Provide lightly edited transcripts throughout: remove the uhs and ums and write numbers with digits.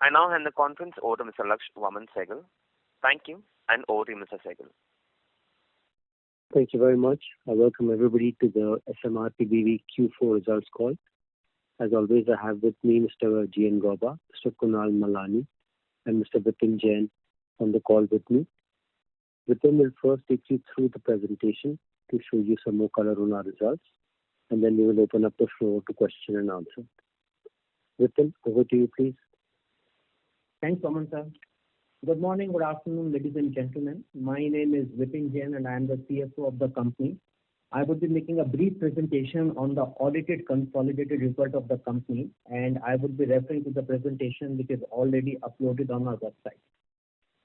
I now hand the conference over to Mr. Laksh Vaaman Sehgal. Thank you, and over to you, Mr. Sehgal. Thank you very much. I welcome everybody to the SMRP BV Q4 results call. As always, I have with me Mr. G.N. Gauba, Mr. Kunal Malani, and Mr. Vipin Jain on the call with me. Vipin will first take you through the presentation to show you some more color on our results, and then we will open up the floor to question and answer. Vipin, over to you, please. Thanks, Vaaman sir. Good morning, good afternoon, ladies and gentlemen. My name is Vipin Jain and I am the CFO of the company. I would be making a brief presentation on the audited consolidated result of the company, and I would be referring to the presentation which is already uploaded on our website.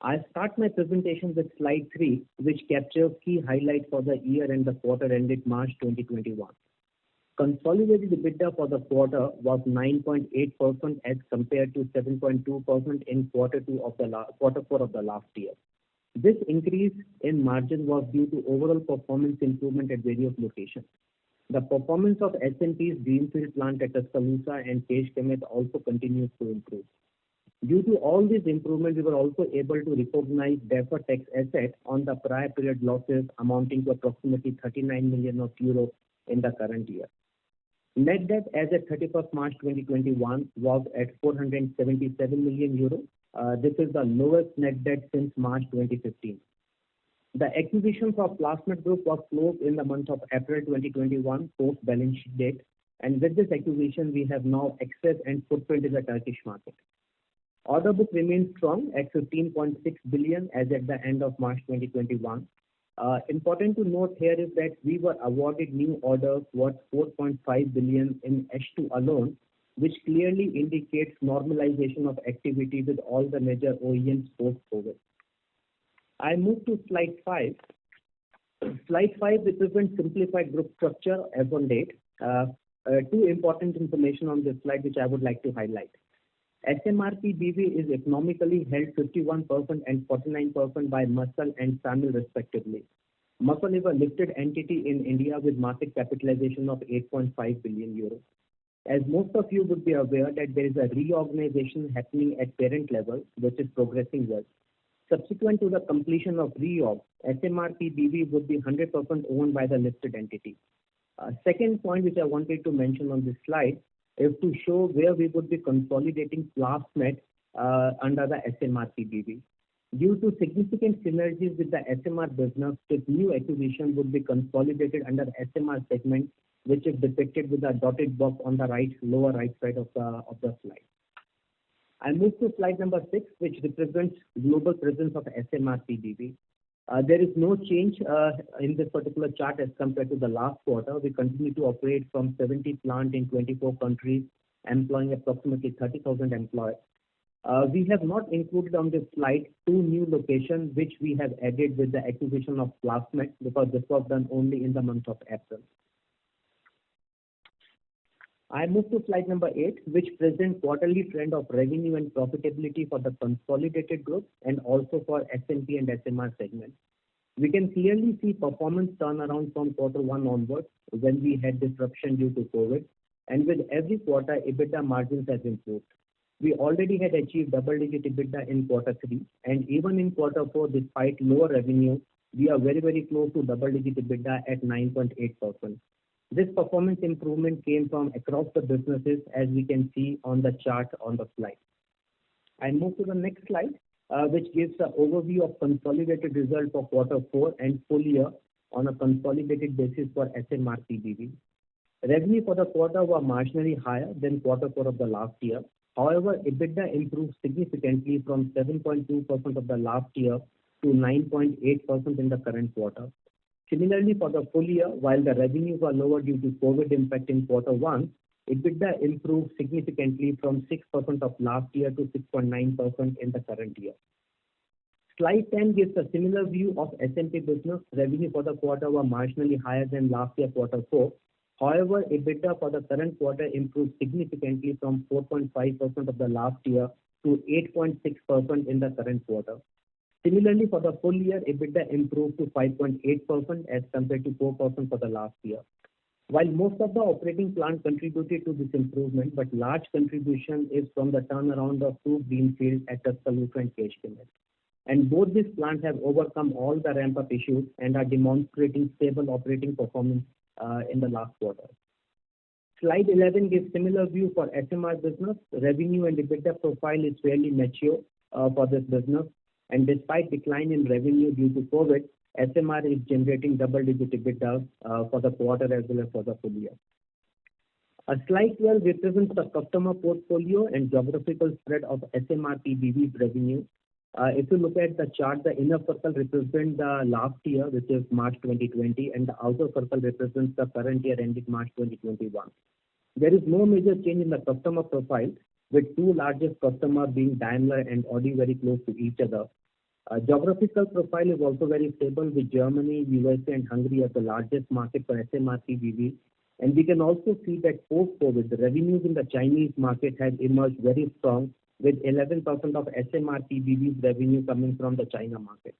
I start my presentation with slide 3, which captures key highlights for the year and the quarter ended March 2021. Consolidated EBITDA for the quarter was 9.8% as compared to 7.2% in quarter 4 of the last year. This increase in margin was due to overall performance improvement at various locations. The performance of S&P's greenfield plant at Tuscaloosa and Kesh Chemist also continues to improve. Due to all these improvements, we were also able to recognize deferred tax asset on the prior period losses amounting to approximately 39 million euro in the current year. Net debt as at 31st March 2021 was at 477 million euro. This is the lowest net debt since March 2015. The acquisition of Plasmid Group was closed in the month of April 2021 post balance sheet date, and with this acquisition we have now access and footprint in the Turkish market. Order book remains strong at 15.6 billion as at the end of March 2021. Important to note here is that we were awarded new orders worth 4.5 billion in H2 alone, which clearly indicates normalization of activity with all the major OEMs post-COVID. I move to slide 5. Slide 5 represents simplified group structure as on date. Two important information on this slide which I would like to highlight. SMRP BV is economically held 51% and 49% by MUSL and SAMIL respectively. MUSL is a listed entity in India with market capitalization of 8.5 billion euros. As most of you would be aware that there is a reorganization happening at parent level which is progressing well. Subsequent to the completion of reorg, SMRP BV would be 100% owned by the listed entity. Second point which I wanted to mention on this slide is to show where we would be consolidating Plasmid under the SMRP BV. Due to significant synergies with the SMR business, this new acquisition would be consolidated under SMR segment, which is depicted with a dotted box on the lower right side of the slide. I move to slide number 6, which represents global presence of SMRP BV. There is no change in this particular chart as compared to the last quarter. We continue to operate from 70 plants in 24 countries, employing approximately 30,000 employees. We have not included on this slide 2 new locations which we have added with the acquisition of Plasmid because this was done only in the month of April. I move to slide number 8, which presents quarterly trend of revenue and profitability for the consolidated group and also for S&P and SMR segment. We can clearly see performance turnaround from quarter 1 onwards when we had disruption due to COVID, and with every quarter EBITDA margins has improved. We already had achieved double-digit EBITDA in quarter 3, and even in quarter 4, despite lower revenue, we are very, very close to double-digit EBITDA at 9.8%. This performance improvement came from across the businesses as we can see on the chart on the slide. I move to the next slide, which gives an overview of consolidated result for quarter 4 and full year on a consolidated basis for SMRP BV. Revenue for the quarter were marginally higher than quarter 4 of the last year. However, EBITDA improved significantly from 7.2% of the last year to 9.8% in the current quarter. Similarly, for the full year, while the revenues were lower due to COVID impact in quarter 1, EBITDA improved significantly from 6% of last year to 6.9% in the current year. Slide 10 gives a similar view of S&P business. Revenue for the quarter were marginally higher than last year quarter 4. However, EBITDA for the current quarter improved significantly from 4.5% of the last year to 8.6% in the current quarter. Similarly, for the full year, EBITDA improved to 5.8% as compared to 4% for the last year. While most of the operating plant contributed to this improvement, but large contribution is from the turnaround of two greenfields at Tuscaloosa and Keshkimet. And both these plants have overcome all the ramp-up issues and are demonstrating stable operating performance in the last quarter. Slide 11 gives similar view for SMR business. Revenue and EBITDA profile is fairly mature for this business, and despite decline in revenue due to COVID, SMR is generating double-digit EBITDA for the quarter as well as for the full year. Slide 12 represents the customer portfolio and geographical spread of SMR PBV revenue. If you look at the chart, the inner circle represents the last year, which is March 2020, and the outer circle represents the current year ending March 2021. There is no major change in the customer profile, with two largest customers being Daimler and Audi very close to each other. Geographical profile is also very stable, with Germany, USA, and Hungary as the largest market for SMR PBV. And we can also see that post-COVID, the revenues in the Chinese market have emerged very strong, with 11% of SMR PBV's revenue coming from the China market.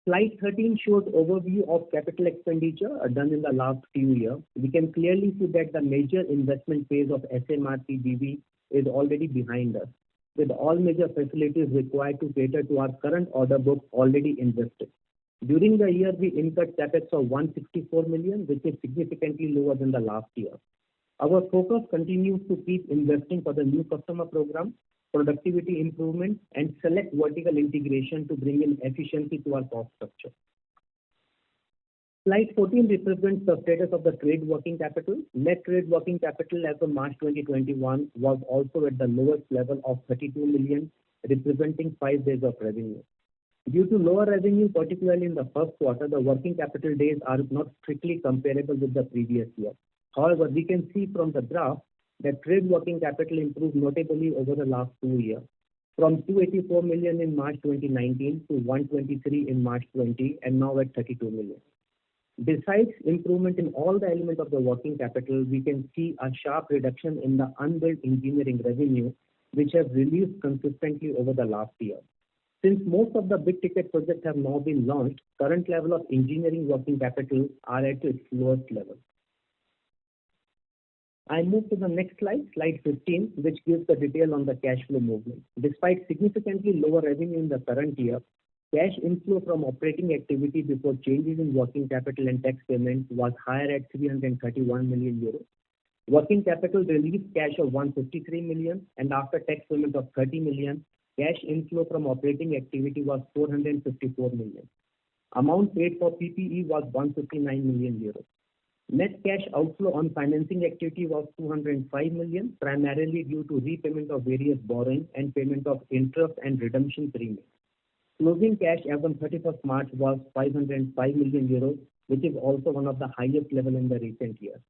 Slide 13 shows overview of capital expenditure done in the last few years. We can clearly see that the major investment phase of SMR PBV is already behind us, with all major facilities required to cater to our current order book already invested. During the year, we incurred capex of 164 million, which is significantly lower than the last year. Our focus continues to keep investing for the new customer program, productivity improvement, and select vertical integration to bring in efficiency to our cost structure. Slide 14 represents the status of the trade working capital. Net trade working capital as of March 2021 was also at the lowest level of 32 million, representing 5 days of revenue. Due to lower revenue, particularly in the first quarter, the working capital days are not strictly comparable with the previous year. However, we can see from the graph that trade working capital improved notably over the last 2 years, from 284 million in March 2019 to 123 in March 20, and now at 32 million. Besides improvement in all the elements of the working capital, we can see a sharp reduction in the unbilled engineering revenue, which has reduced consistently over the last year. Since most of the big ticket projects have now been launched, current level of engineering working capital are at its lowest level. I move to the next slide, slide 15, which gives the detail on the cash flow movement. Despite significantly lower revenue in the current year, cash inflow from operating activity before changes in working capital and tax payments was higher at 331 million euros. Working capital released cash of 153 million, and after tax payment of 30 million, cash inflow from operating activity was 454 million. Amount paid for PPE was 159 million euros. Net cash outflow on financing activity was 205 million, primarily due to repayment of various borrowing and payment of interest and redemption premiums. Closing cash as on 31st March was 505 million euros, which is also one of the highest level in the recent years.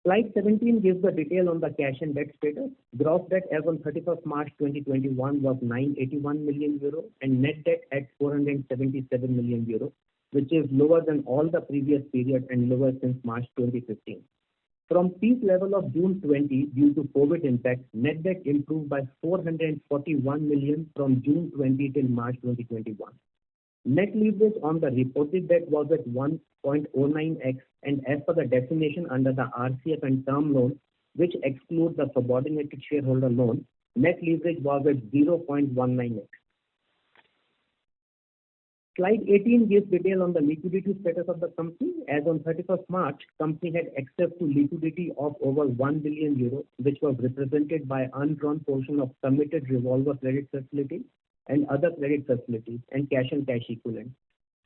Slide 17 gives the detail on the cash and debt status. Gross debt as on 31st March 2021 was 981 million euro and net debt at 477 million euro, which is lower than all the previous period and lower since March 2015. From peak level of June 20 due to COVID impact, net debt improved by 441 million from June 20 till March 2021. Net leverage on the reported debt was at 1.09x, and as per the definition under the RCF and term loan, which excludes the subordinated shareholder loan, net leverage was at 0.19x. Slide 18 gives detail on the liquidity status of the company. As on 31st March, company had access to liquidity of over 1 billion euro, which was represented by undrawn portion of committed revolver credit facility and other credit facilities and cash and cash equivalent.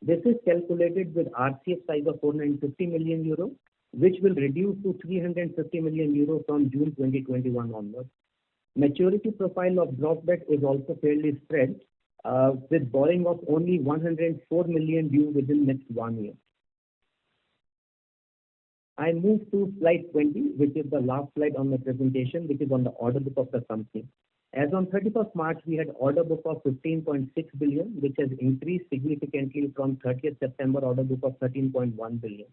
This is calculated with RCF size of 450 million euro, which will reduce to 350 million euro from June 2021 onwards. Maturity profile of gross debt is also fairly spread, with borrowing of only 104 million due within next 1 year. I move to slide 20, which is the last slide on the presentation, which is on the order book of the company. As on 31st March, we had order book of 15.6 billion, which has increased significantly from 30th September order book of 13.1 billion.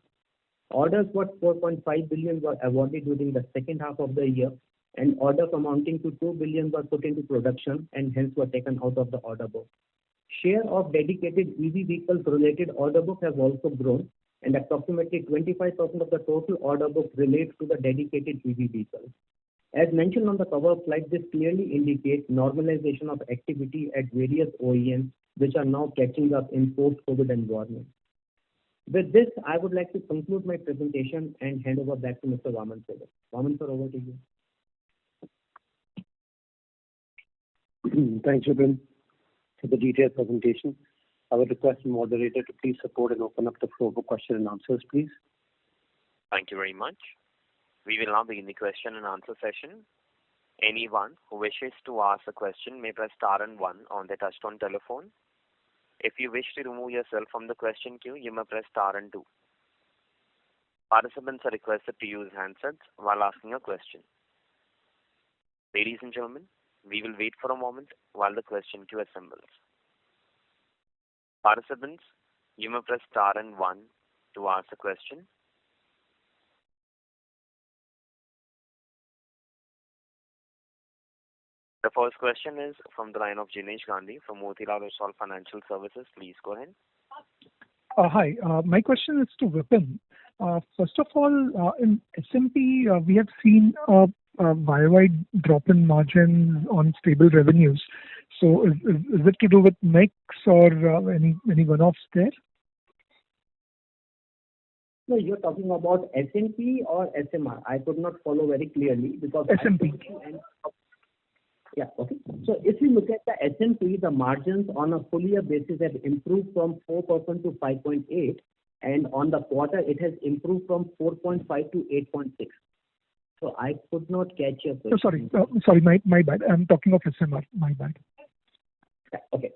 Orders worth 4.5 billion were awarded during the second half of the year, and orders amounting to 2 billion were put into production and hence were taken out of the order book. Share of dedicated EV vehicles related order book has also grown and approximately 25% of the total order book relates to the dedicated EV vehicles. As mentioned on the cover slide, this clearly indicates normalization of activity at various OEMs, which are now catching up in post-COVID environment. With this, I would like to conclude my presentation and hand over back to Mr. Vaman Sehgal. Vaman sir, over to you. Thanks, Vipin, for the detailed presentation. I would request the moderator to please support and open up the floor for question and answers, please. Thank you very much. We will now begin the question and answer session. Anyone who wishes to ask a question may press star and one on their touchtone telephone. If you wish to remove yourself from the question queue, you may press star and two. Participants are requested to use handsets while asking a question. Ladies and gentlemen, we will wait for a moment while the question queue assembles. Participants, you may press star and one to ask a question. The first question is from the line of Jinesh Gandhi from Motilal Oswal Financial Services. Please go ahead. Hi. My question is to Vipin. First of all, in SMP, we have seen a YoY drop in margins on stable revenues. So is it to do with mix or any one-offs there? No, you're talking about SMP or SMR? I could not follow very clearly because SMP. Yeah, okay. So if you look at the SMP, the margins on a full year basis have improved from 4% to 5.8%, and on the quarter it has improved from 4.5 to 8.6. So I could not catch your question. Sorry, my bad. I'm talking of SMR. My bad. Okay.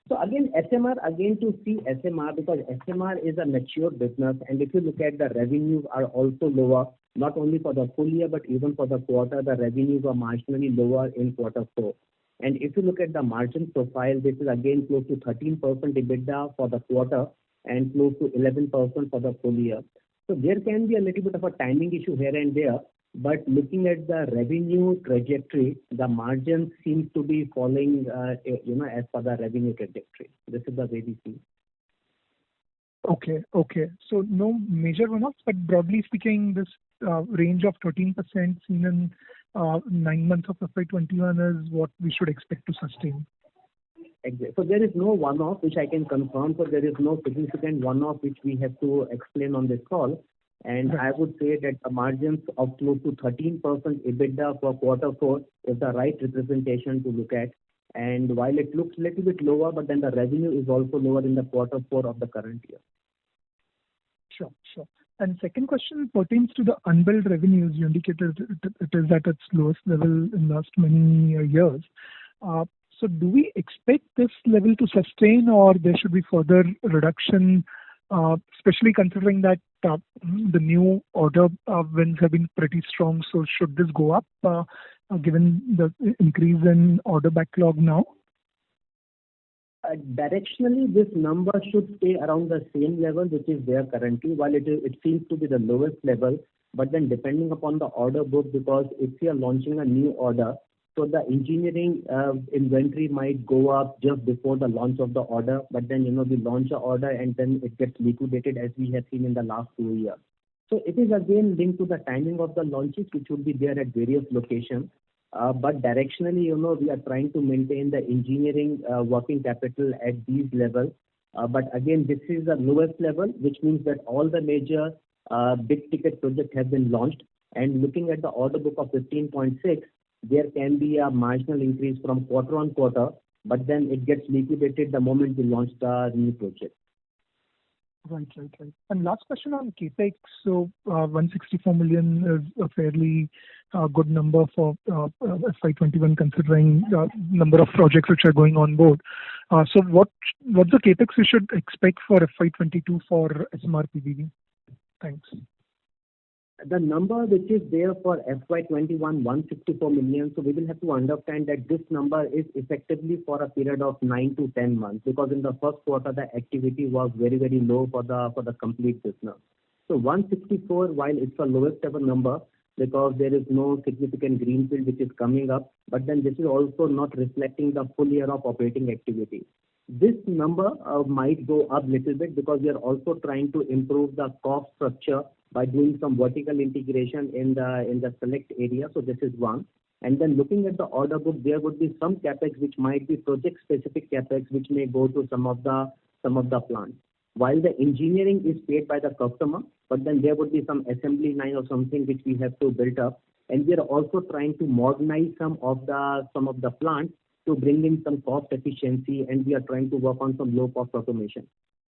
So again, to see SMR, because SMR is a mature business, and if you look at the revenues are also lower, not only for the full year, but even for the quarter, the revenues are marginally lower in quarter 4. And if you look at the margin profile, this is again close to 13% EBITDA for the quarter and close to 11% for the full year. So there can be a little bit of a timing issue here and there, but looking at the revenue trajectory, the margin seems to be falling, as per the revenue trajectory. This is the way we see. Okay. So no major one-offs, but broadly speaking, this range of 13% seen in 9 months of FY21 is what we should expect to sustain. Exactly. So there is no one-off which I can confirm. So there is no significant one-off which we have to explain on this call. And I would say that the margins of close to 13% EBITDA for quarter 4 is the right representation to look at. And while it looks a little bit lower, but then the revenue is also lower in the quarter 4 of the current year. Sure. And second question pertains to the unbilled revenues. You indicated it is at its lowest level in last many years. So do we expect this level to sustain, or there should be further reduction, especially considering that the new order wins have been pretty strong? So should this go up given the increase in order backlog now? Directionally, this number should stay around the same level which is there currently, while it seems to be the lowest level. But then depending upon the order book, because if you are launching a new order, so the engineering inventory might go up just before the launch of the order, but then we launch an order and then it gets liquidated as we have seen in the last 2 years. So it is again linked to the timing of the launches which will be there at various locations. But directionally, we are trying to maintain the engineering working capital at these levels. But again, this is the lowest level, which means that all the major big ticket projects have been launched. And looking at the order book of 15.6, there can be a marginal increase from quarter on quarter, but then it gets liquidated the moment we launch the new project. Right. And last question on CAPEX. So 164 million is a fairly good number for FY21 considering the number of projects which are going on board. So what's the CAPEX we should expect for FY22 for SMR PBV? Thanks. The number which is there for FY21, 164 million, so we will have to understand that this number is effectively for a period of 9 to 10 months, because in the first quarter the activity was very, very low for the complete business. So 164, while it's the lowest ever number, because there is no significant greenfield which is coming up, but then this is also not reflecting the full year of operating activity. This number might go up little bit because we are also trying to improve the cost structure by doing some vertical integration in the select area. So this is one. And then looking at the order book, there would be some capex which might be project specific capex which may go to some of the plants. While the engineering is paid by the customer, but then there would be some assembly line or something which we have to build up. And we are also trying to modernize some of the plants to bring in some cost efficiency, and we are trying to work on some low cost automation.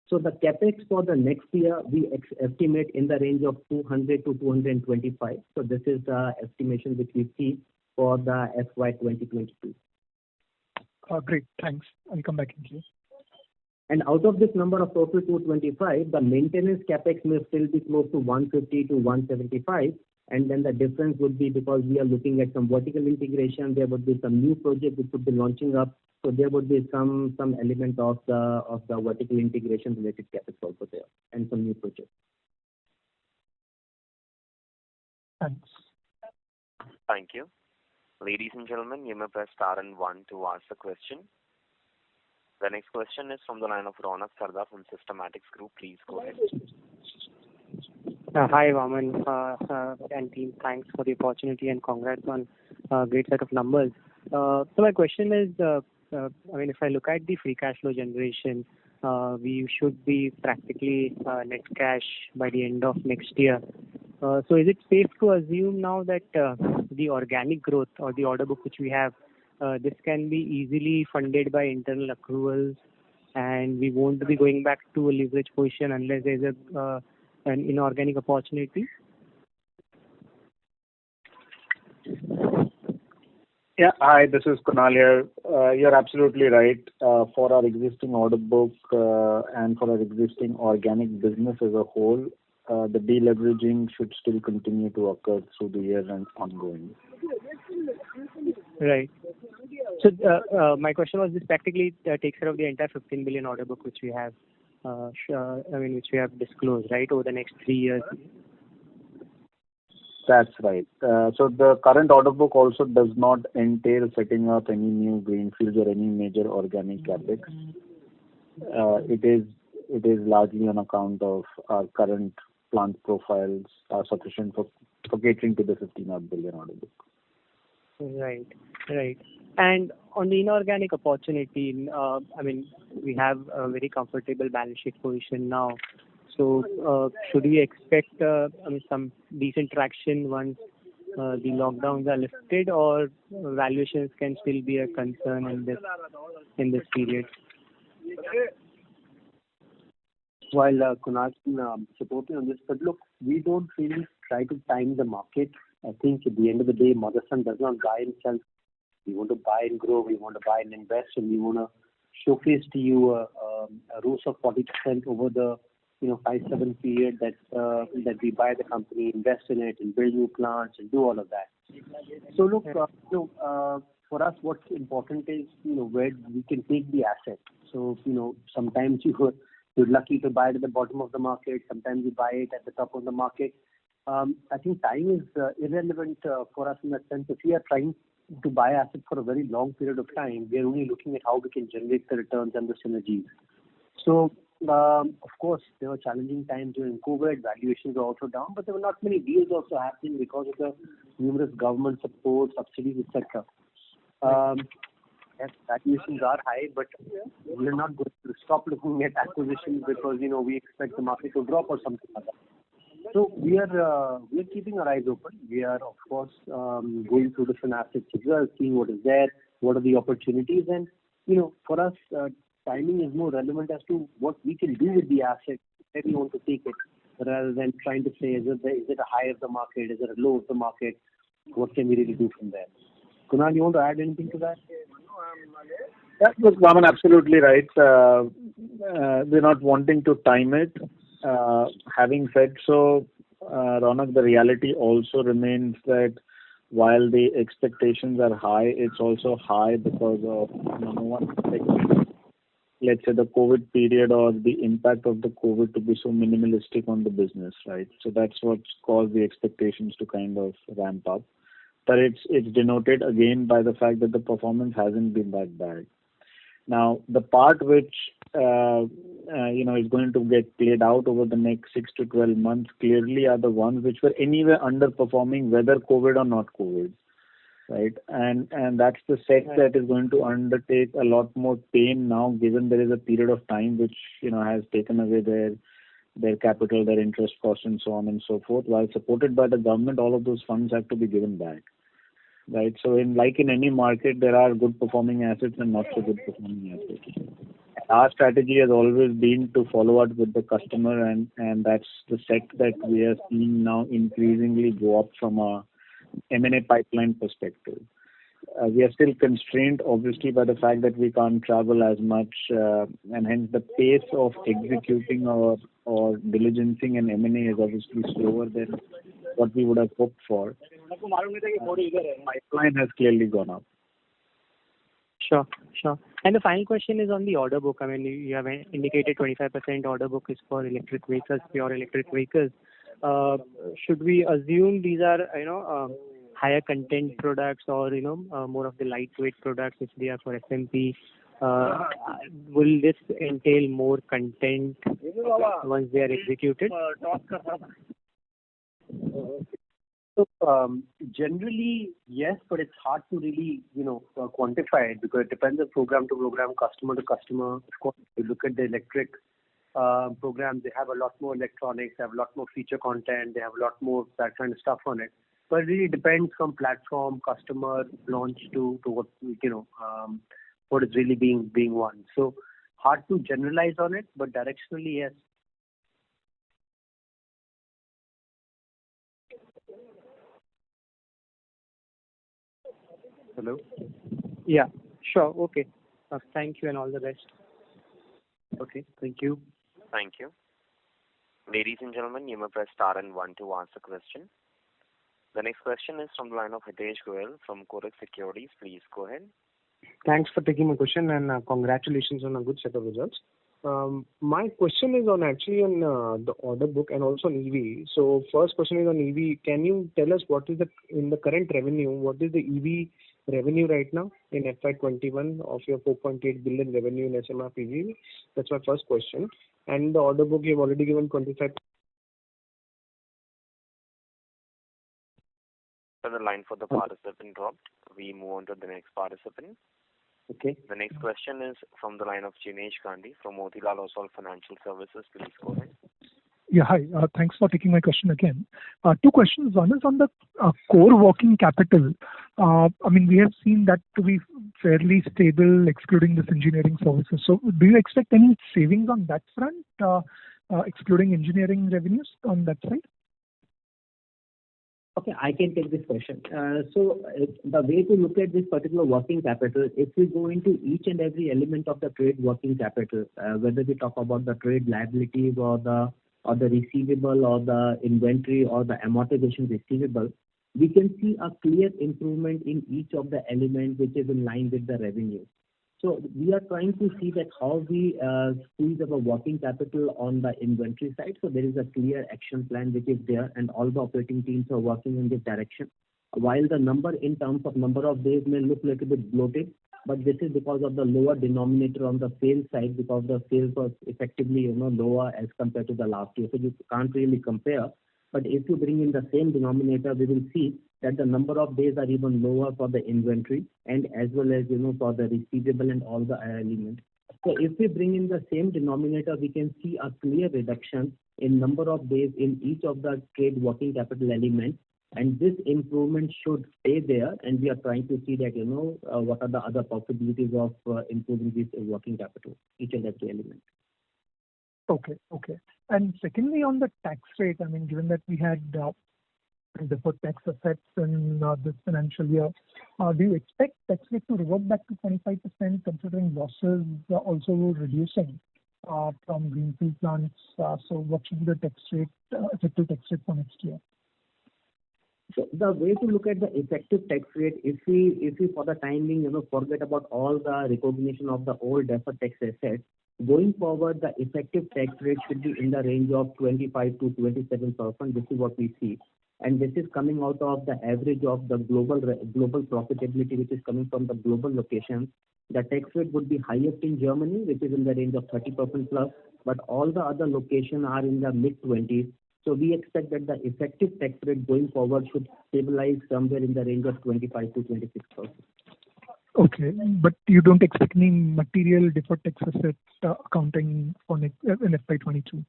So the capex for the next year we estimate in the range of 200 to 225. So this is the estimation which we see for the FY 2022. Great. Thanks. I'll come back in here. And out of this number of total 225, the maintenance capex may still be close to 150 to 175. And then the difference would be because we are looking at some vertical integration, there would be some new project which would be launching up. So there would be some element of the vertical integration related capex also there, and some new projects. Thanks. Thank you. Ladies and gentlemen, you may press star and one to ask a question. The next question is from the line of Ronak Sarda from Systematics Group. Please go ahead. Hi, Vaman and team. Thanks for the opportunity and congrats on a great set of numbers. So my question is, if I look at the free cash flow generation, we should be practically net cash by the end of next year. So is it safe to assume now that the organic growth or the order book which we have, this can be easily funded by internal accruals, and we won't be going back to a leverage position unless there's an inorganic opportunity? Yeah, hi, this is Kunal here. You're absolutely right. For our existing order book and for our existing organic business as a whole, the deleveraging should still continue to occur through the year and ongoing. Right. So my question was, this practically takes care of the entire 15 billion order book which we have, which we have disclosed, right, over the next 3 years. That's right. So the current order book also does not entail setting up any new greenfields or any major organic capex. It is largely on account of our current plant profiles are sufficient for catering to the 15 billion order book. Right. And on the inorganic opportunity, we have a very comfortable balance sheet position now. So should we expect some decent traction once the lockdowns are lifted, or valuations can still be a concern in this period? While Kunal can support me on this, but look, we don't really try to time the market. I think at the end of the day, Motherson does not buy and sell. We want to buy and grow. We want to buy and invest, and we want to showcase to you a ROCE of 40% over the 5-7 period that we buy the company, invest in it, and build new plants and do all of that. So look, for us, what's important is where we can take the asset. So sometimes you're lucky to buy it at the bottom of the market. Sometimes you buy it at the top of the market. I think time is irrelevant for us in that sense. If we are trying to buy assets for a very long period of time, we are only looking at how we can generate the returns and the synergies. So, of course, there were challenging times during COVID. Valuations were also down, but there were not many deals also happening because of the numerous government support, subsidies, etc. Yes, valuations are high, but we are not going to stop looking at acquisitions because we expect the market to drop or something like that. So we are keeping our eyes open. We are, of course, going through different assets as well, seeing what is there, what are the opportunities, and for us, timing is more relevant as to what we can do with the asset, where we want to take it, rather than trying to say, is it a high of the market, is it a low of the market, what can we really do from there? Kunal, you want to add anything to that? Yeah, look, Vaman, absolutely right. We're not wanting to time it. Having said so, Ronak, the reality also remains that while the expectations are high, it's also high because of number one, let's say the COVID period or the impact of the COVID to be so minimalistic on the business, right? So that's what's caused the expectations to kind of ramp up. But it's denoted again by the fact that the performance hasn't been that bad. Now, the part which is going to get played out over the next 6 to 12 months clearly are the ones which were anyway underperforming, whether COVID or not COVID, right? And that's the set that is going to undertake a lot more pain now, given there is a period of time which has taken away their capital, their interest costs, and so on and so forth. While supported by the government, all of those funds have to be given back, right? So in any market, there are good performing assets and not so good performing assets. Our strategy has always been to follow up with the customer, and that's the set that we are seeing now increasingly go up from a M&A pipeline perspective. We are still constrained, obviously, by the fact that we can't travel as much, and hence the pace of executing or diligencing an M&A is obviously slower than what we would have hoped for. Pipeline has clearly gone up. Sure. And the final question is on the order book. I mean, you have indicated 25% order book is for electric vehicles, pure electric vehicles. Should we assume these are, higher content products or, more of the lightweight products if they are for SMP? Will this entail more content once they are executed? So generally, yes, but it's hard to really, quantify it because it depends on program to program, customer to customer. Of course, if you look at the electric programs, they have a lot more electronics, they have a lot more feature content, they have a lot more that kind of stuff on it. But it really depends from platform, customer, launch to what, what is really being won. So hard to generalize on it, but directionally, yes. Hello? Yeah, sure. Okay. Thank you and all the best. Okay, thank you. Thank you. Ladies and gentlemen, you may press star and 1 to ask a question. The next question is from the line of Hitesh Goel from Kotak Securities. Please go ahead. Thanks for taking my question and congratulations on a good set of results. My question is on the order book and also on EV. So first question is on EV. Can you tell us what is in the current revenue, what is the EV revenue right now in FY21 of your 4.8 billion revenue in SMR PV? That's my first question. And the order book you've already given 25. So the line for the participant dropped. We move on to the next participant. Okay. The next question is from the line of Jinesh Gandhi from Motilal Oswal Financial Services. Please go ahead. Yeah, hi. Thanks for taking my question again. Two questions. One is on the core working capital. We have seen that to be fairly stable, excluding this engineering services. So do you expect any savings on that front, excluding engineering revenues on that side? Okay, I can take this question. So the way to look at this particular working capital, if we go into each and every element of the trade working capital, whether we talk about the trade liabilities or the receivable or the inventory or the amortization receivable, we can see a clear improvement in each of the elements which is in line with the revenue. So we are trying to see that how we squeeze our working capital on the inventory side. So there is a clear action plan which is there, and all the operating teams are working in this direction. While the number in terms of number of days may look a little bit bloated, but this is because of the lower denominator on the sales side, because the sales was effectively lower as compared to the last year. So you can't really compare. But if you bring in the same denominator, we will see that the number of days are even lower for the inventory and as well as for the receivable and all the elements. So if we bring in the same denominator, we can see a clear reduction in number of days in each of the trade working capital elements. And this improvement should stay there, and we are trying to see that what are the other possibilities of improving this working capital, each and every element. Okay. And secondly, on the tax rate, given that we had deferred tax assets in this financial year, do you expect tax rate to revert back to 25% considering losses also reducing from greenfield plants? So what should be the tax rate, effective tax rate for next year? So the way to look at the effective tax rate, if we for the time being, forget about all the recognition of the old deferred tax assets, going forward, the effective tax rate should be in the range of 25 to 27%. This is what we see. and this is coming out of the average of the global profitability, which is coming from the global locations. The tax rate would be highest in Germany, which is in the range of 30% plus, but all the other locations are in the mid-20s. So we expect that the effective tax rate going forward should stabilize somewhere in the range of 25 to 26%. Okay, but you don't expect any material deferred tax asset accounting for in FY22?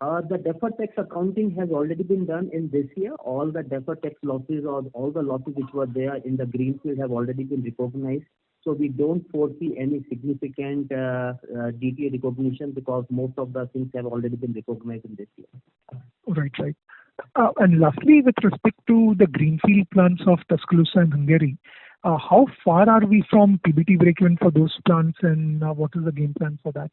The deferred tax accounting has already been done in this year. All the deferred tax losses or all the losses which were there in the greenfield have already been recognized. So we don't foresee any significant DTA recognition because most of the things have already been recognized in this year. Right. And lastly, with respect to the greenfield plants of Tuscaloosa and Hungary, how far are we from PBT breakeven for those plants, and what is the game plan for that?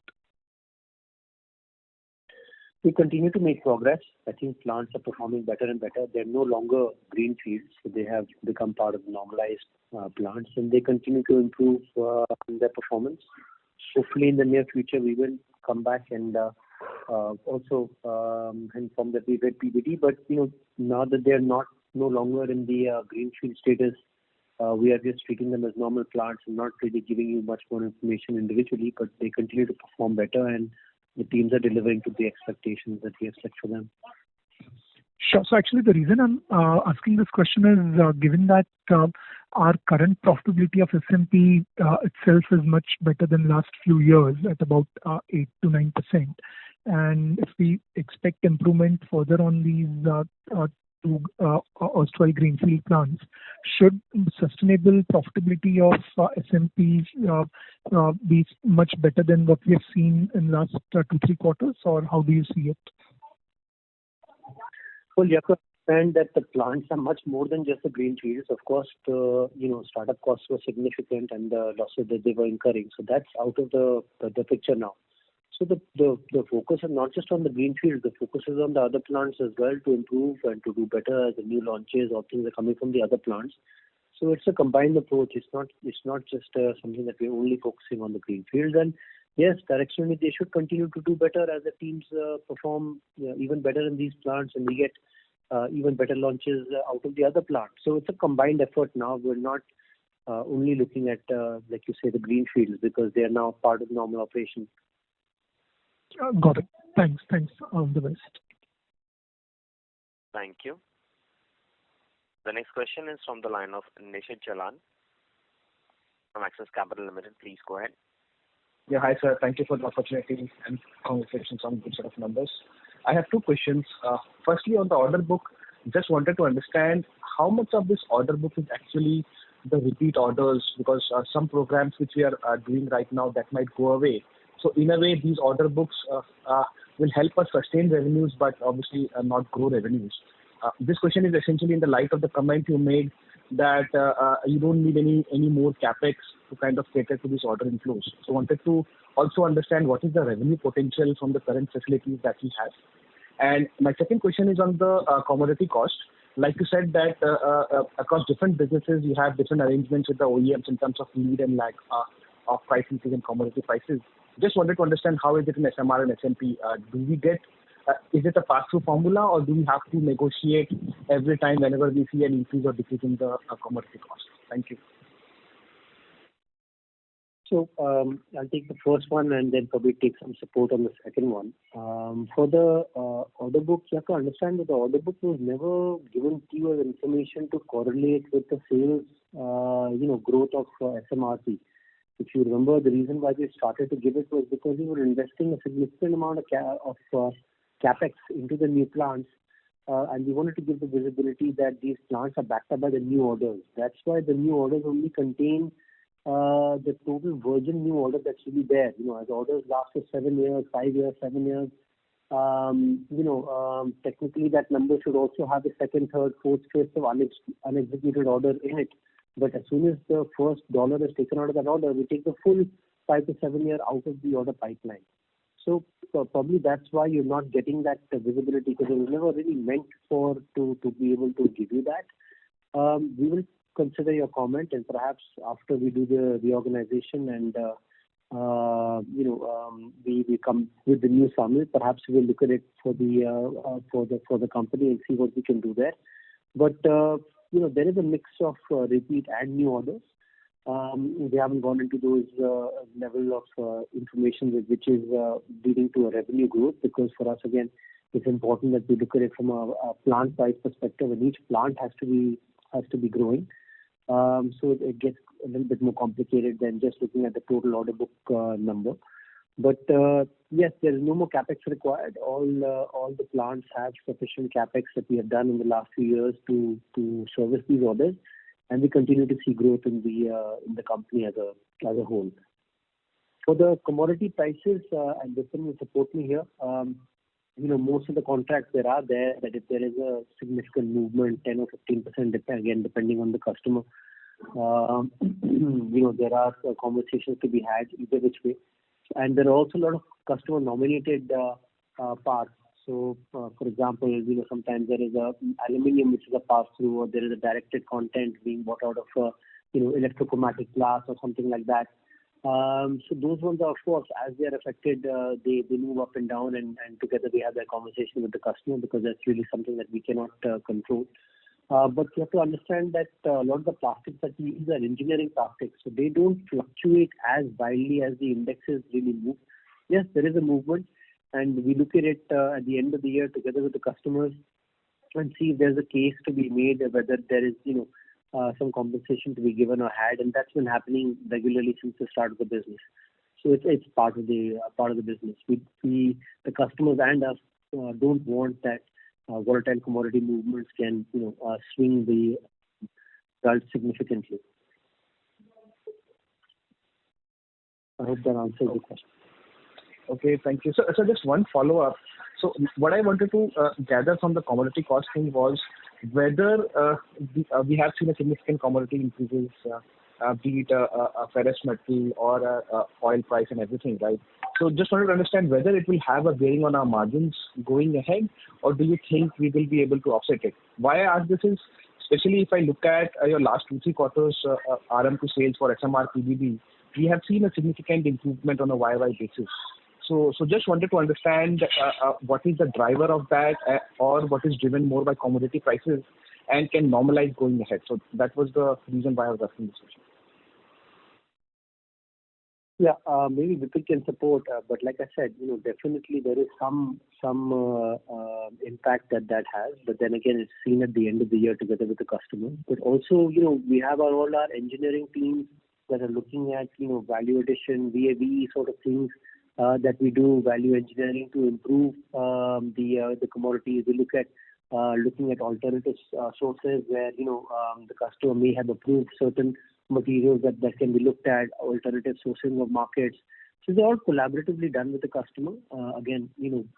We continue to make progress. I think plants are performing better and better. They're no longer greenfields, so they have become part of normalized plants, and they continue to improve in their performance. Hopefully, in the near future, we will come back and also inform that we get PBT. But now that they're no longer in the greenfield status, we are just treating them as normal plants and not really giving you much more information individually. But they continue to perform better, and the teams are delivering to the expectations that we have set for them. Sure. So actually, the reason I'm asking this question is given that our current profitability of SMP itself is much better than last few years at about 8 to 9%. And if we expect improvement further on these two erstwhile greenfield plants, should sustainable profitability of SMP be much better than what we have seen in last 2-3 quarters, or how do you see it? Well, you have to understand that the plants are much more than just the greenfields. Of course, the startup costs were significant and the losses that they were incurring. So that's out of the picture now. So the focus is not just on the greenfield. The focus is on the other plants as well to improve and to do better as the new launches or things are coming from the other plants. So it's a combined approach. It's not just something that we're only focusing on the greenfield. And yes, directionally they should continue to do better as the teams perform even better in these plants, and we get even better launches out of the other plants. So it's a combined effort now. We're not only looking at, like you say, the greenfields because they are now part of normal operation. Got it. Thanks. All the best. Thank you. The next question is from the line of Nishit Jalan from Axis Capital Limited. Please go ahead. Yeah, hi sir. Thank you for the opportunity and congratulations on good set of numbers. I have 2 questions. Firstly, on the order book, just wanted to understand how much of this order book is actually the repeat orders, because some programs which we are doing right now that might go away. So in a way, these order books will help us sustain revenues, but obviously not grow revenues. This question is essentially in the light of the comment you made that you don't need any more capex to kind of cater to these order inflows. So wanted to also understand what is the revenue potential from the current facilities that we have. And my second question is on the commodity cost. Like you said that across different businesses you have different arrangements with the OEMs in terms of lead and lag of price increase and commodity prices. Just wanted to understand how is it in SMR and SMP? Do we get is it a pass-through formula, or do we have to negotiate every time whenever we see an increase or decrease in the commodity cost? Thank you. So I'll take the first one and then probably take some support on the second one. For the order book, you have to understand that the order book was never given to you as information to correlate with the sales, growth of SMRP. If you remember, the reason why we started to give it was because we were investing a significant amount of capex into the new plants, and we wanted to give the visibility that these plants are backed up by the new orders. That's why the new orders only contain the total virgin new order that should be there. As orders last for 7 years, 5 years, 7 years, technically that number should also have a second, third, fourth, fifth of unexecuted order in it. But as soon as the first dollar is taken out of that order, we take the full 5 to 7 year out of the order pipeline. So probably that's why you're not getting that visibility, because it was never really meant to be able to give you that. We will consider your comment, and perhaps after we do the reorganization and we come with the new summit. Perhaps we'll look at it for the company and see what we can do there. But there is a mix of repeat and new orders. We haven't gone into those level of information which is leading to a revenue growth, because for us again it's important that we look at it from a plant size perspective, and each plant has to be growing. So it gets a little bit more complicated than just looking at the total order book number. But yes, there is no more capex required. All the plants have sufficient capex that we have done in the last few years to service these orders, and we continue to see growth in the company as a whole. For the commodity prices, and Vipin will support me here. Most of the contracts that if there is a significant movement, 10 or 15%, again depending on the customer, there are conversations to be had either which way. And there are also a lot of customer nominated parts. So, for example, sometimes there is a aluminium which is a pass through, or there is a directed content being bought out of electrochromatic glass or something like that. So those ones are, of course, as they are affected, they move up and down, and together we have that conversation with the customer, because that's really something that we cannot control. But you have to understand that a lot of the plastics that we use are engineering plastics, so they don't fluctuate as wildly as the indexes really move. Yes, there is a movement, and we look at it at the end of the year together with the customers and see if there's a case to be made, whether there is some compensation to be given or had, and that's been happening regularly since the start of the business. So it's part of the business. We the customers and us don't want that volatile commodity movements can swing the results significantly. I hope that answers the question. Okay, thank you. So just one follow-up. So what I wanted to gather from the commodity costing was whether we have seen a significant commodity increases, be it a ferrous metal or oil price and everything, right? So just wanted to understand whether it will have a bearing on our margins going ahead, or do you think we will be able to offset it? Why I ask this is, especially if I look at your last 2-3 quarters RM to sales for SMR PBB, we have seen a significant improvement on a YY basis. So just wanted to understand what is the driver of that, or what is driven more by commodity prices and can normalize going ahead. So that was the reason why I was asking this question. Yeah, maybe Vipin can support, but like I said, definitely there is some impact that has. But then again, it's seen at the end of the year together with the customer. But also, we have all our engineering teams that are looking at value addition, VAVE sort of things. That we do value engineering to improve the commodities. We look at looking at alternative sources where the customer may have approved certain materials that can be looked at, alternative sourcing of markets. So they're all collaboratively done with the customer. Again,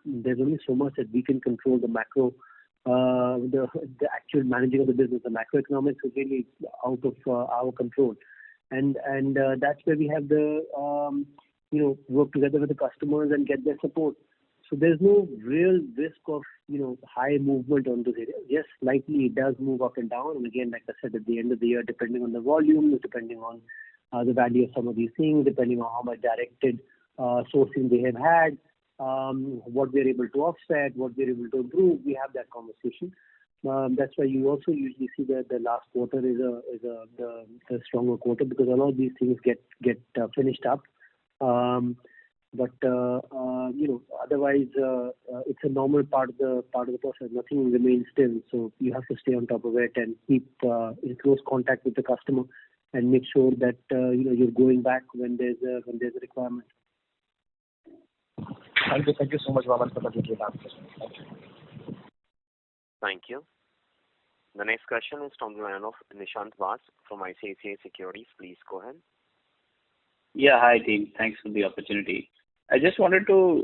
there's only so much that we can control. The macro, the actual managing of the business, the macroeconomics is really out of our control, and that's where we have the work together with the customers and get their support. So there's no real risk of high movement on those areas. Yes, slightly it does move up and down, and again, like I said, at the end of the year, depending on the volume, depending on the value of some of these things, depending on how much directed sourcing they have had, what we're able to offset, what we're able to improve, we have that conversation. That's why you also usually see that the last quarter is the stronger quarter, because a lot of these things get finished up. But otherwise, it's a normal part of the process. Nothing remains still, so you have to stay on top of it and keep in close contact with the customer and make sure that you're going back when there's a requirement. Thank you so much, Vaman, for the detailed answer. Thank you. Thank you. The next question is from the line of Nishant Vas from ICICI Securities. Please go ahead. Yeah, hi team. Thanks for the opportunity. I just wanted to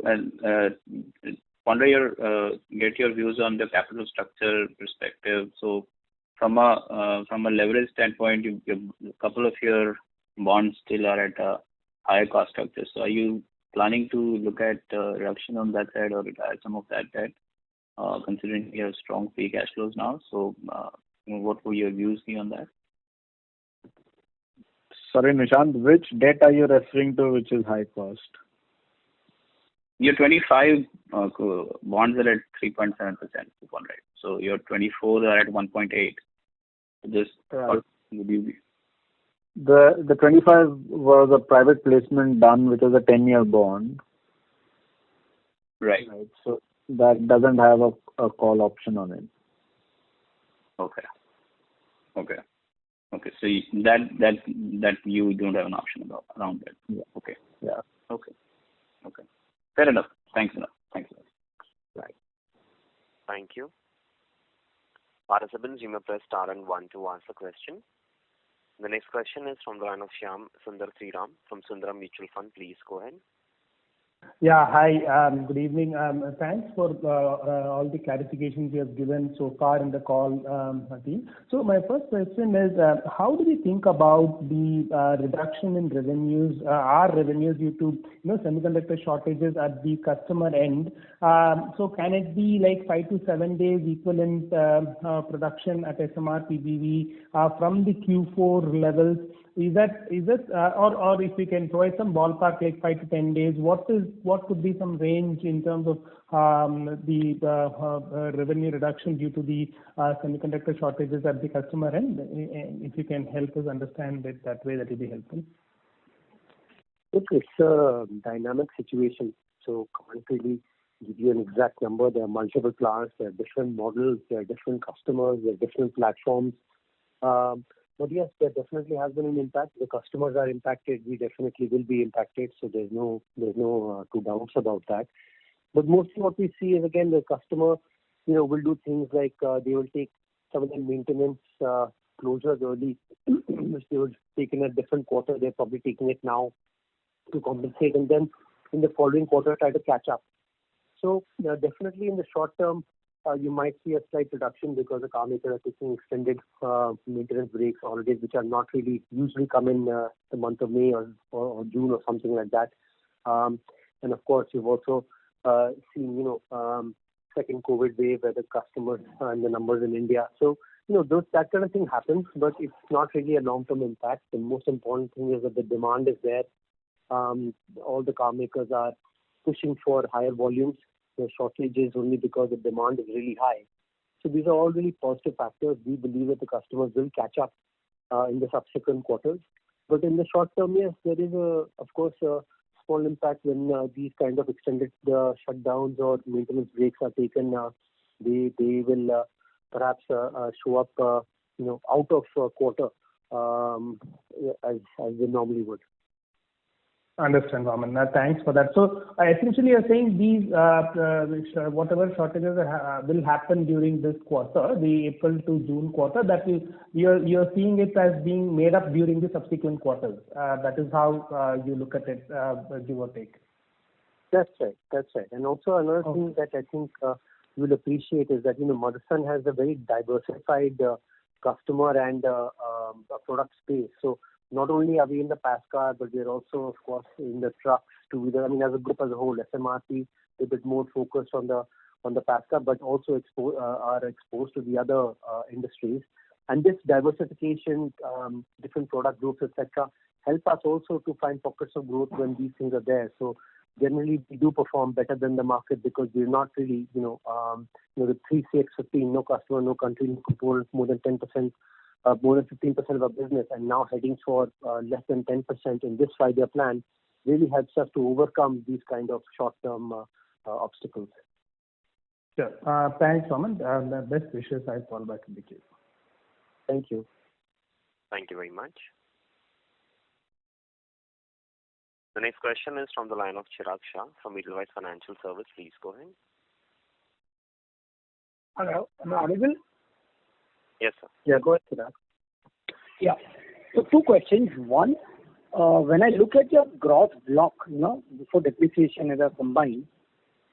get your views on the capital structure perspective. So, from a leverage standpoint, a couple of your bonds still are at a higher cost structure. So, are you planning to look at reduction on that side or retire some of that debt, considering you have strong free cash flows now? So, what would your views be on that? Sorry, Nishant, which debt are you referring to which is high cost? Your 25 bonds are at 3.7% coupon, right? So your 24 are at 1.8. Just Right. would you be? The 25 was a private placement done, which was a 10-year bond. Right. Right. So that doesn't have a call option on it. Okay. So that you don't have an option around that. Yeah. Okay. Yeah. Okay. Fair enough. Thanks a lot. Right. Thank you. Participants, you may press star and one to ask a question. The next question is from the line of Shyam Sundar Sriram from Sundaram Mutual Fund. Please go ahead. Yeah, hi. Good evening. Thanks for all the clarifications you have given so far in the call, team. So my first question is, how do we think about the reduction in revenues, our revenues due to semiconductor shortages at the customer end? So can it be like 5 to 7 days equivalent production at SMR PBV from the Q4 levels? Is that or if we can provide some ballpark, like 5 to 10 days, what could be some range in terms of the revenue reduction due to the semiconductor shortages at the customer end? If you can help us understand it that way, that will be helpful. Look, it's a dynamic situation, so can't really give you an exact number. There are multiple plants, there are different models, there are different customers, there are different platforms. But yes, there definitely has been an impact. The customers are impacted. We definitely will be impacted. So there's no two doubts about that. But mostly what we see is, again, the customer, will do things like they will take some of the maintenance closures early, which they would take in a different quarter. They're probably taking it now to compensate, and then in the following quarter try to catch up. So definitely in the short term, you might see a slight reduction because the car makers are taking extended maintenance breaks, holidays, which are not really usually come in the month of May or June or something like that. And of course, you've also seen, second COVID wave where the customers and the numbers in India. So, that kind of thing happens, but it's not really a long-term impact. The most important thing is that the demand is there. All the car makers are pushing for higher volumes. The shortage is only because the demand is really high. So these are all really positive factors. We believe that the customers will catch up in the subsequent quarters. But in the short term, yes, there is of course a small impact when these kind of extended shutdowns or maintenance breaks are taken. They will perhaps show up out of quarter as they normally would. Understand, Raman. Thanks for that. So essentially, you're saying these whatever shortages will happen during this quarter, the April to June quarter, that you're seeing it as being made up during the subsequent quarters. That is how you look at it, give or take. That's right. And also another thing that I think you will appreciate is that Motherson has a very diversified customer and product space. So not only are we in the passenger car, but we're also, of course, in the trucks, two-wheeler. I mean, as a group as a whole, SMRP a bit more focused on the passenger car, but also are exposed to the other industries. And this diversification, different product groups, etc., help us also to find pockets of growth when these things are there. So generally, we do perform better than the market because we're not really, the 3 CX 15, no customer, no country, no component, more than 10%. More than 15% of our business, and now heading for less than 10% in this 5-year plan, really helps us to overcome these kind of short-term obstacles. Sure. Thanks, Raman. Best wishes. I'll fall back in the queue. Thank you. Thank you very much. The next question is from the line of Chirag Shah from Edelweiss Financial Services. Please go ahead. Hello, am I audible? Yes, sir. Yeah, go ahead, Chirag. Yeah. So 2 questions. One, when I look at your gross block, before depreciation as a combined,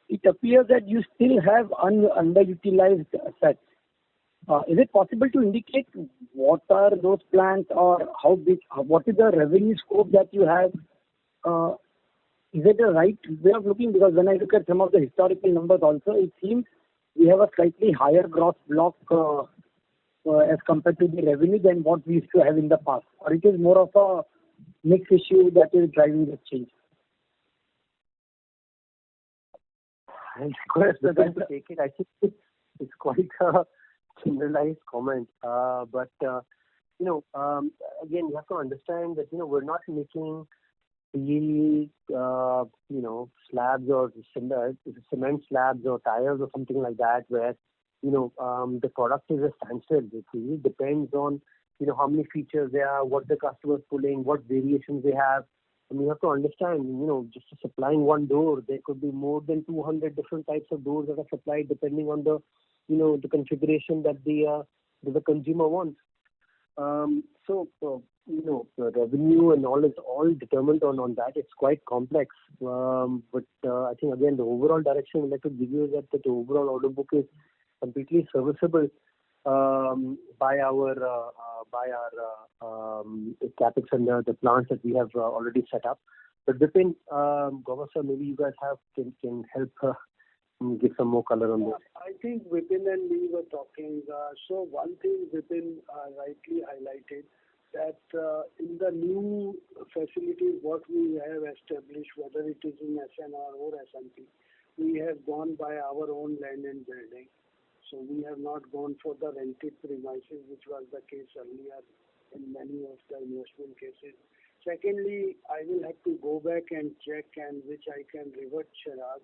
it appears that you still have underutilized assets. Is it possible to indicate what are those plants or how big, what is the revenue scope that you have? Is it the right way of looking? Because when I look at some of the historical numbers also, it seems we have a slightly higher gross block as compared to the revenue than what we used to have in the past. Or it is more of a mix issue that is driving the change? I request the guy to take it. I think it's quite a generalized comment. Again, you have to understand that, we're not making steel, slabs or cement slabs or tires or something like that where, the product is a standstill. It really depends on, how many features there are, what the customer is pulling, what variations they have. And you have to understand, just supplying one door, there could be more than 200 different types of doors that are supplied depending on the, the configuration that the consumer wants. The revenue and all is all determined on that. It's quite complex. I think again, the overall direction I'd like to give you is that the overall order book is completely serviceable by our capex and the plants that we have already set up. But Vipin, Gauba sir, maybe you guys can help give some more color on this. I think Vipin and me were talking. So one thing Vipin rightly highlighted that in the new facilities what we have established, whether it is in SMR or SMP, we have gone by our own land and building. So we have not gone for the rented premises, which was the case earlier in many of the investment cases. Secondly, I will have to go back and check, and which I can revert Chirag,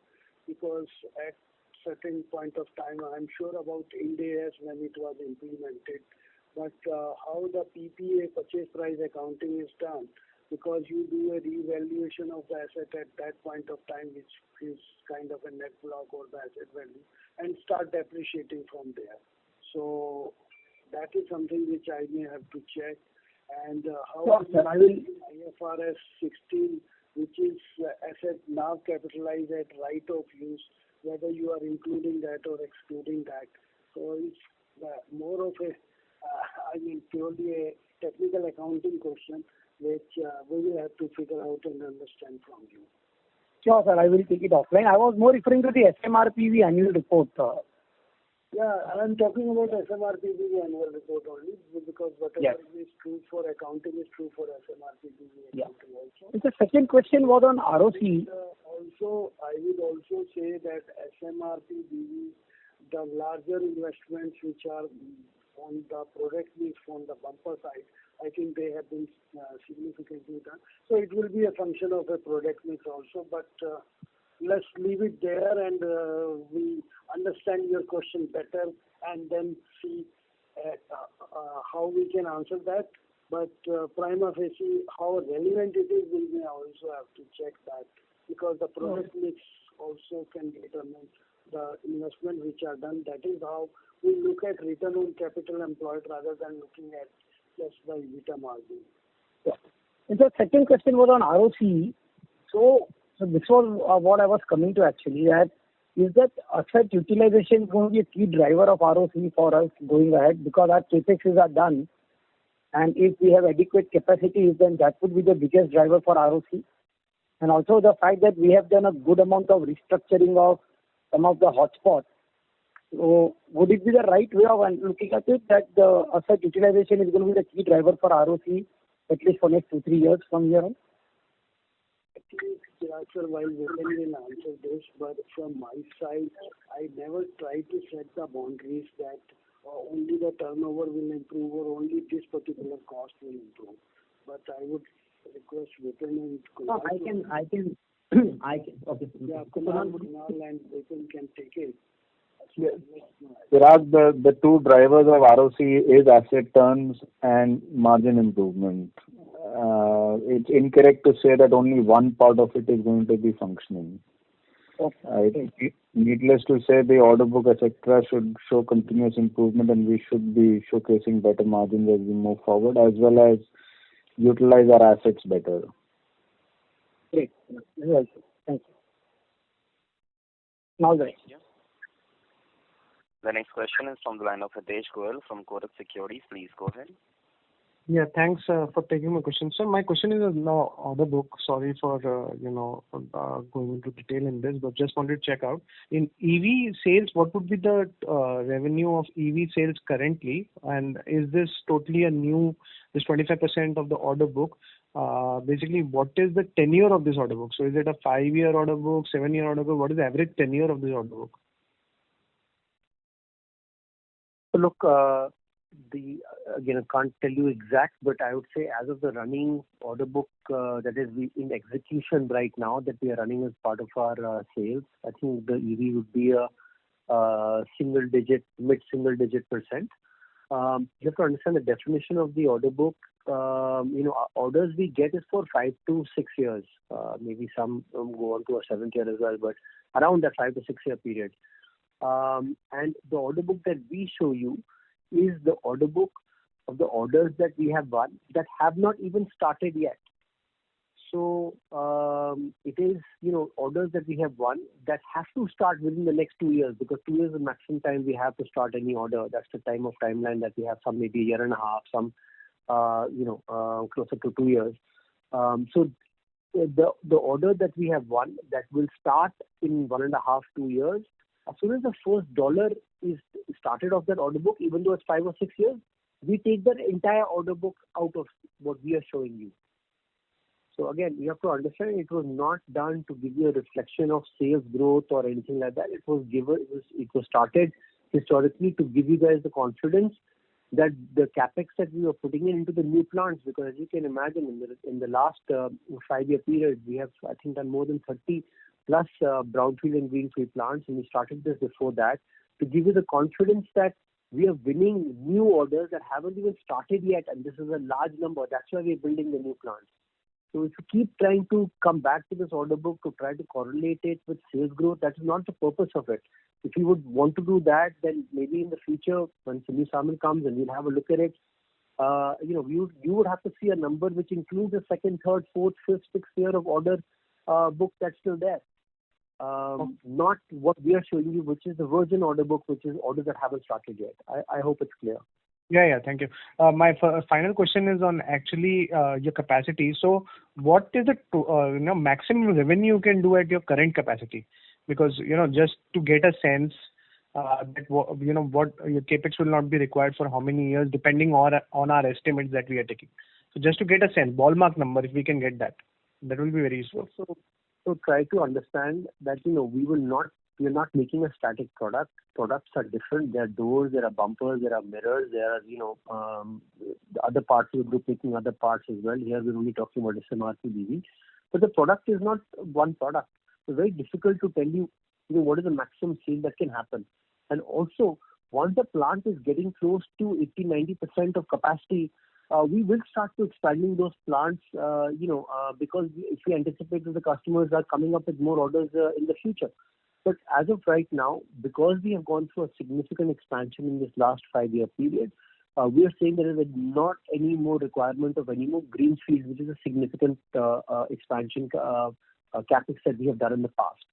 because at certain point of time, I'm sure about Ind AS when it was implemented, but how the PPA, purchase price accounting, is done, because you do a revaluation of the asset at that point of time, which is kind of a net block or the asset value, and start depreciating from there. So that is something which I may have to check. And how I will IFRS 16, which is asset now capitalized at right of use, whether you are including that or excluding that. So it's more of a, purely a technical accounting question, which we will have to figure out and understand from you. Sure, sir. I will take it offline. I was more referring to the SMRPB annual report. Yeah, I'm talking about SMRPB annual report only, because whatever is true for accounting is true for SMRPB accounting also. The second question was on ROC. Also, I would also say that SMRPB, the larger investments which are on the product mix from the bumper side, I think they have been significantly done. So it will be a function of a product mix also, but let's leave it there and we understand your question better and then see how we can answer that. But prima facie, how relevant it is, we may also have to check that, because the product mix also can determine the investment which are done. That is how we look at return on capital employed rather than looking at just the EBITDA margin. Yeah. And the second question was on ROC. So this was what I was coming to actually. That is that asset utilization is going to be a key driver of ROC for us going ahead, because our capexes are done, and if we have adequate capacities, then that would be the biggest driver for ROC. And also the fact that we have done a good amount of restructuring of some of the hotspots. So would it be the right way of looking at it, that the asset utilization is going to be the key driver for ROC, at least for next 2-3 years from here on? Actually, sir, while Vipin will answer this, but from my side, I never try to set the boundaries that only the turnover will improve or only this particular cost will improve. But I would request Vipin and Kunal. I can. Okay. Yeah, Kunal and Vipin can take it. Yes. Chirag, the two drivers of ROC is asset turns and margin improvement. It's incorrect to say that only one part of it is going to be functioning. Okay. Needless to say, the order book, etc., should show continuous improvement, and we should be showcasing better margins as we move forward, as well as utilize our assets better. Great. Thank you. Now, Thank you. The next question is from the line of Hitesh Goel from Kotak Securities. Please go ahead. Yeah, thanks for taking my question. So my question is on order book. Sorry for going into detail in this, but just wanted to check out. In EV sales, what would be the revenue of EV sales currently? And is this totally a new, this 25% of the order book, basically what is the tenure of this order book? So is it a 5-year order book, 7-year order book? What is the average tenure of this order book? So look, again, I can't tell you exact, but I would say as of the running order book that is in execution right now that we are running as part of our sales, I think the EV would be a mid-single digit percent. You have to understand the definition of the order book. Orders we get is for 5 to 6 years. Maybe some go on to a 7th year as well, but around that 5 to 6 year period. And the order book that we show you is the order book of the orders that we have won that have not even started yet. So it is, orders that we have won that have to start within the next 2 years, because 2 years is the maximum time we have to start any order. That's the timeline that we have. Some maybe a year and a half, some closer to 2 years. So the order that we have won that will start in 1.5, 2 years. As soon as the first dollar is started off that order book, even though it's 5 or 6 years, we take that entire order book out of what we are showing you. So again, you have to understand it was not done to give you a reflection of sales growth or anything like that. It was started historically to give you guys the confidence that the capex that we were putting into the new plants, because as you can imagine, in the last 5-year period, we have, I think, done more than 30 plus brownfield and greenfield plants, and we started this before that to give you the confidence that we are winning new orders that haven't even started yet, and this is a large number. That's why we're building the new plants. So if you keep trying to come back to this order book to try to correlate it with sales growth, that is not the purpose of it. If you would want to do that, then maybe in the future, when Sunny Samal comes and we'll have a look at it, you would have to see a number which includes the second, third, fourth, fifth, sixth year of order book that's still there. Not what we are showing you, which is the virgin order book, which is orders that haven't started yet. I hope it's clear. Yeah, thank you. My final question is on actually your capacity. So what is the maximum revenue you can do at your current capacity? Because, just to get a sense that, what your capex will not be required for how many years, depending on our estimates that we are taking. So just to get a sense, ballpark number, if we can get that will be very useful. So try to understand that, we are not making a static product. Products are different. There are doors, there are bumpers, there are mirrors, there are, the other parts of the group making other parts as well. Here we're only talking about SMRP BV. But the product is not one product. It's very difficult to tell you, what is the maximum sale that can happen. And also, once the plant is getting close to 80-90% of capacity, we will start to expanding those plants, because if we anticipate that the customers are coming up with more orders in the future. But as of right now, because we have gone through a significant expansion in this last 5-year period, we are saying there is not any more requirement of any more greenfield, which is a significant expansion capex that we have done in the past.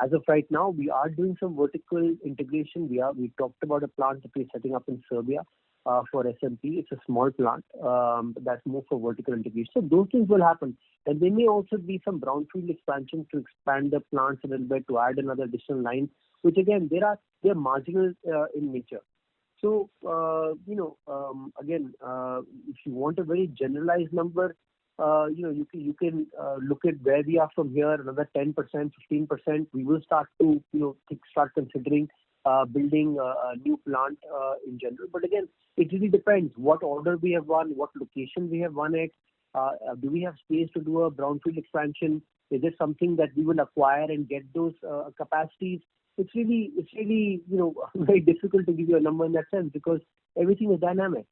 As of right now, we are doing some vertical integration. We talked about a plant that we're setting up in Serbia for SMP. It's a small plant that's more for vertical integration. So those things will happen. And there may also be some brownfield expansion to expand the plants a little bit, to add another additional line, which again, they're marginal in nature. So, again, if you want a very generalized number, you can look at where we are from here, another 10%, 15%. We will start to, start considering building a new plant in general. But again, it really depends what order we have won, what location we have won it. Do we have space to do a brownfield expansion? Is it something that we will acquire and get those capacities? It's really very difficult to give you a number in that sense, because everything is dynamic.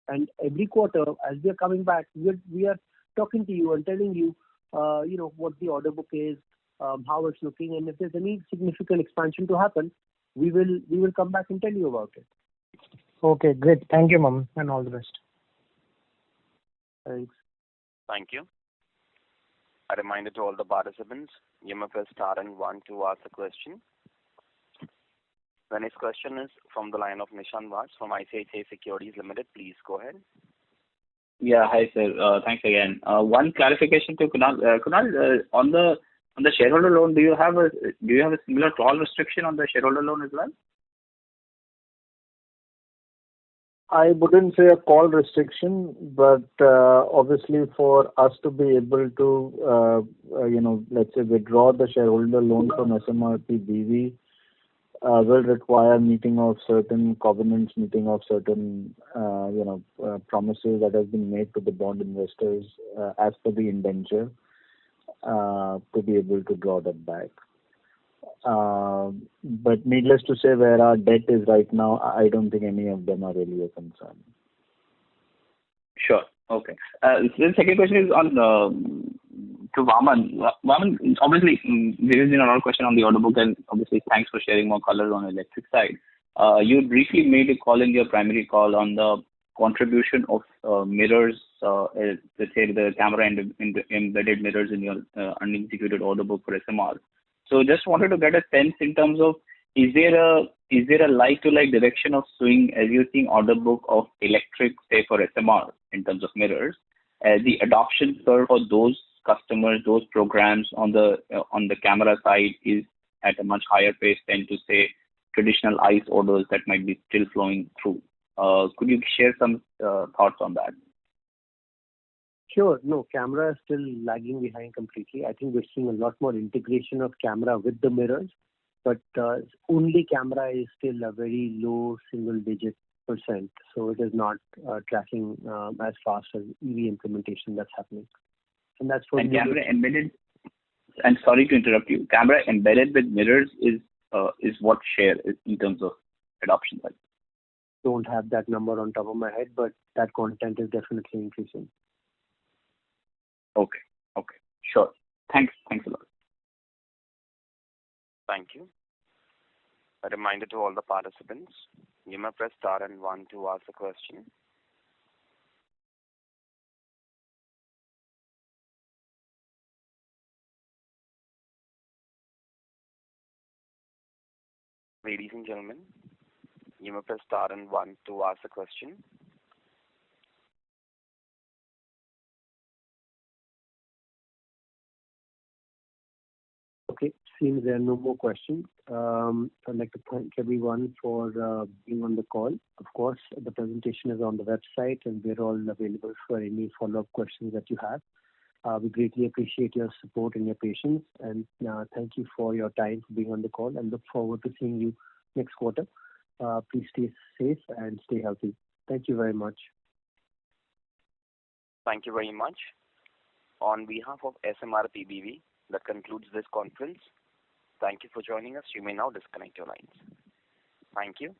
And every quarter, as we are coming back, we are talking to you and telling you, what the order book is, how it's looking, and if there's any significant expansion to happen, we will come back and tell you about it. Okay, great. Thank you, Ma'am, and all the best. Thanks. Thank you. A reminder to all the participants, you may press star and 1 to ask a question. The next question is from the line of Nishant Vass from ICICI Securities Limited. Please go ahead. Yeah, hi sir. Thanks again. One clarification to Kunal. Kunal, on the shareholder loan, do you have a similar call restriction on the shareholder loan as well? I wouldn't say a call restriction, but obviously for us to be able to, let's say withdraw the shareholder loan from SMRP BV will require meeting of certain covenants, meeting of certain, promises that have been made to the bond investors as per the indenture to be able to draw that back. But needless to say, where our debt is right now, I don't think any of them are really a concern. Sure. Okay. The second question is on to Vaman. Vaman, obviously, there has been a lot of question on the order book, and obviously, thanks for sharing more color on the electric side. You briefly made a call in your primary call on the contribution of mirrors, let's say the camera and embedded mirrors in your unexecuted order book for SMR. So just wanted to get a sense in terms of is there a like-to-like direction of swing as you're seeing order book of electric, say for SMR in terms of mirrors, the adoption curve for those customers, those programs on the camera side is at a much higher pace than to say traditional ICE orders that might be still flowing through. Could you share some thoughts on that? Sure. No, camera is still lagging behind completely. I think we're seeing a lot more integration of camera with the mirrors, but only camera is still a very low single-digit %. So it is not tracking as fast as EV implementation that's happening. And that's for camera embedded. And sorry to interrupt you. Camera embedded with mirrors is what share in terms of adoption? Don't have that number on top of my head, but that content is definitely increasing. Okay. Sure. Thanks a lot. Thank you. A reminder to all the participants, you may press star and 1 to ask a question. Ladies and gentlemen, you may press star and 1 to ask a question. Okay, seems there are no more questions. I'd like to thank everyone for being on the call. Of course, the presentation is on the website and we're all available for any follow-up questions that you have. We greatly appreciate your support and your patience, and thank you for your time for being on the call and look forward to seeing you next quarter. Please stay safe and stay healthy. Thank you very much. Thank you very much. On behalf of SMRP BV, that concludes this conference. Thank you for joining us. You may now disconnect your lines. Thank you.